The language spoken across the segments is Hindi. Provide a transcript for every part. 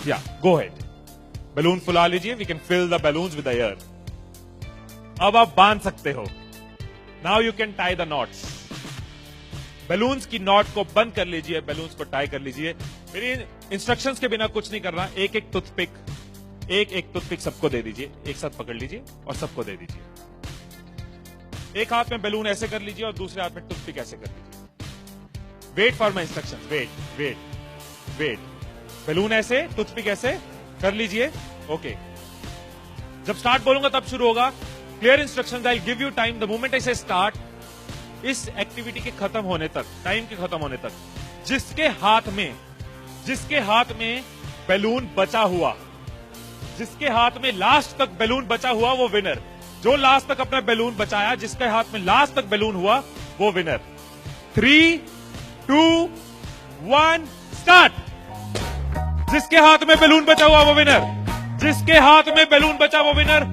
या गो हेड, बैलून फुला लीजिए, we can fill the balloons with the air. अब आप बांध सकते हो। Now you can tie the knots. Balloons की नॉट को बंद कर लीजिए, बैलून्स को टाई कर लीजिए। मेरी इंस्ट्रक्शंस के बिना कुछ नहीं करना। एक एक टूथपिक सबको दे दीजिए, एक साथ पकड़ लीजिए और सबको दे दीजिए। एक हाथ में बैलून ऐसे कर लीजिए और दूसरे हाथ में टूथपिक ऐसे कर लीजिए। Wait for my instructions, wait. Balloon ऐसे, टूथपिक ऐसे कर लीजिए। ओके, जब स्टार्ट बोलूंगा तब शुरू होगा। Clear instructions, I will give you time the moment I से स्टार्ट। इस एक्टिविटी के खत्म होने तक, टाइम के खत्म होने तक, जिसके हाथ में बैलून बचा हुआ, जिसके हाथ में लास्ट तक बैलून बचा हुआ वो विनर। जो लास्ट तक अपना बैलून बचाया, जिसके हाथ में लास्ट तक बैलून हुआ वो विनर। 3, 2, 1 स्टार्ट। जिसके हाथ में बैलून बचा हुआ वो विनर, जिसके हाथ में बैलून बचा वो विनर,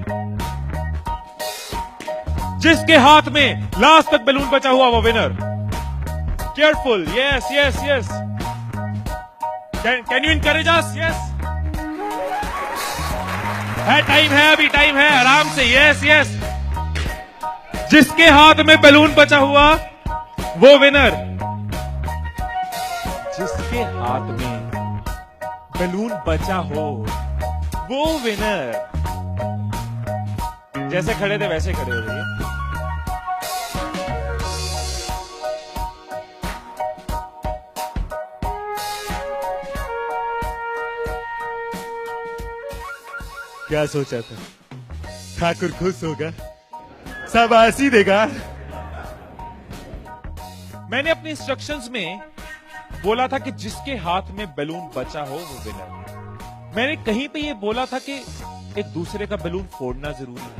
जिसके हाथ में लास्ट तक बैलून बचा हुआ वो winner. Careful, yes. Can you encourage us? Yes, है, टाइम है, अभी टाइम है, आराम से। यस। जिसके हाथ में बैलून बचा हुआ वो विनर, जिसके हाथ में बैलून बचा हो वो विनर। जैसे खड़े थे वैसे खड़े हो जाइए। क्या सोचा था? ठाकुर खुश होगा, शाबाशी देगा। मैंने अपने इंस्ट्रक्शंस में बोला था कि जिसके हाथ में बैलून बचा हो वो विनर। मैंने कहीं पे ये बोला था कि एक दूसरे का बैलून फोड़ना जरूरी है।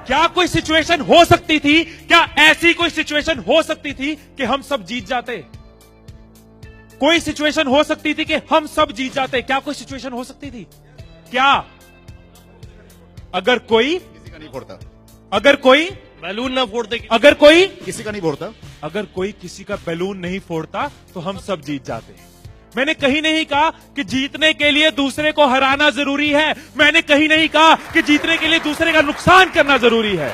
क्या कोई सिचुएशन हो सकती थी, क्या ऐसी कोई सिचुएशन हो सकती थी कि हम सब जीत जाते? कोई सिचुएशन हो सकती थी कि हम सब जीत जाते? क्या कोई सिचुएशन हो सकती थी? क्या? अगर कोई किसी का नहीं फोड़ता, अगर कोई बैलून ना फोड़ते, अगर कोई किसी का नहीं फोड़ता, अगर कोई किसी का बैलून नहीं फोड़ता तो हम सब जीत जाते। मैंने कहीं नहीं कहा कि जीतने के लिए दूसरे को हराना जरूरी है। मैंने कहीं नहीं कहा कि जीतने के लिए दूसरे का नुकसान करना जरूरी है।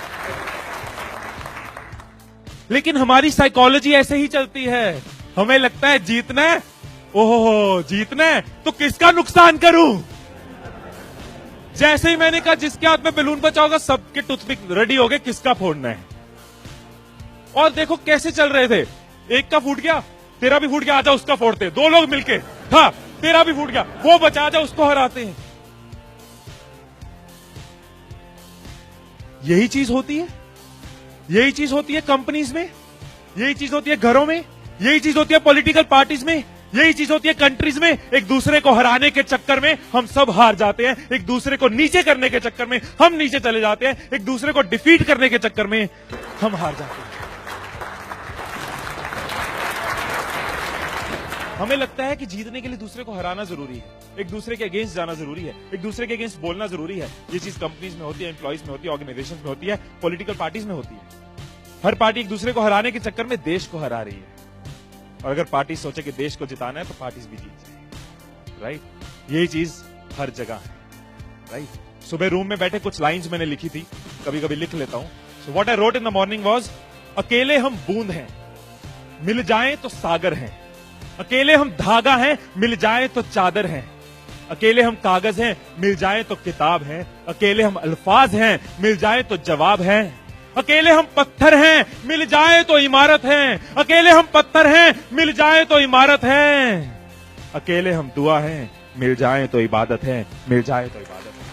लेकिन हमारी साइकोलॉजी ऐसे ही चलती है। हमें लगता है जीतना है, ओहो जीतना है तो किसका नुकसान करूं। जैसे ही मैंने कहा जिसके हाथ में बैलून बचा होगा सबके टूथपिक रेडी हो गए, किसका फोड़ना है। और देखो कैसे चल रहे थे। एक का फूट गया, तेरा भी फूट गया, आजा उसका फोड़ते। दो लोग मिलके, हाँ तेरा भी फूट गया, वो बचा, आजा उसको हराते हैं। यही चीज होती है, यही चीज होती है कंपनीज में, यही चीज होती है घरों में, यही चीज होती है पॉलिटिकल पार्टीज में, यही चीज होती है कंट्रीज में। एक दूसरे को हराने के चक्कर में हम सब हार जाते हैं। एक दूसरे को नीचे करने के चक्कर में हम नीचे चले जाते हैं। एक दूसरे को डिफीट करने के चक्कर में हम हार जाते हैं। हमें लगता है कि जीतने के लिए दूसरे को हराना जरूरी है, एक दूसरे के अगेंस्ट जाना जरूरी है, एक दूसरे के अगेंस्ट बोलना जरूरी है। ये चीज कंपनीज में होती है, एम्प्लॉइज में होती है, ऑर्गेनाइजेशन में होती है, पॉलिटिकल पार्टीज में होती है। हर पार्टी एक दूसरे को हराने के चक्कर में देश को हरा रही है। और अगर पार्टी सोचे कि देश को जिताना है तो पार्टीज भी जीत जाएंगी, राइट। यही चीज हर जगह है, राइट। सुबह रूम में बैठे कुछ लाइंस मैंने लिखी थी, कभी कभी लिख लेता हूं। So what I wrote in the morning was, अकेले हम बूंद हैं, मिल जाएं तो सागर हैं। अकेले हम धागा हैं, मिल जाए तो चादर हैं। अकेले हम कागज हैं, मिल जाए तो किताब हैं। अकेले हम अल्फाज हैं, मिल जाए तो जवाब हैं। अकेले हम पत्थर हैं, मिल जाए तो इमारत हैं। अकेले हम पत्थर हैं, मिल जाए तो इमारत हैं। अकेले हम दुआ हैं, मिल जाए तो इबादत है, मिल जाए तो इबादत है।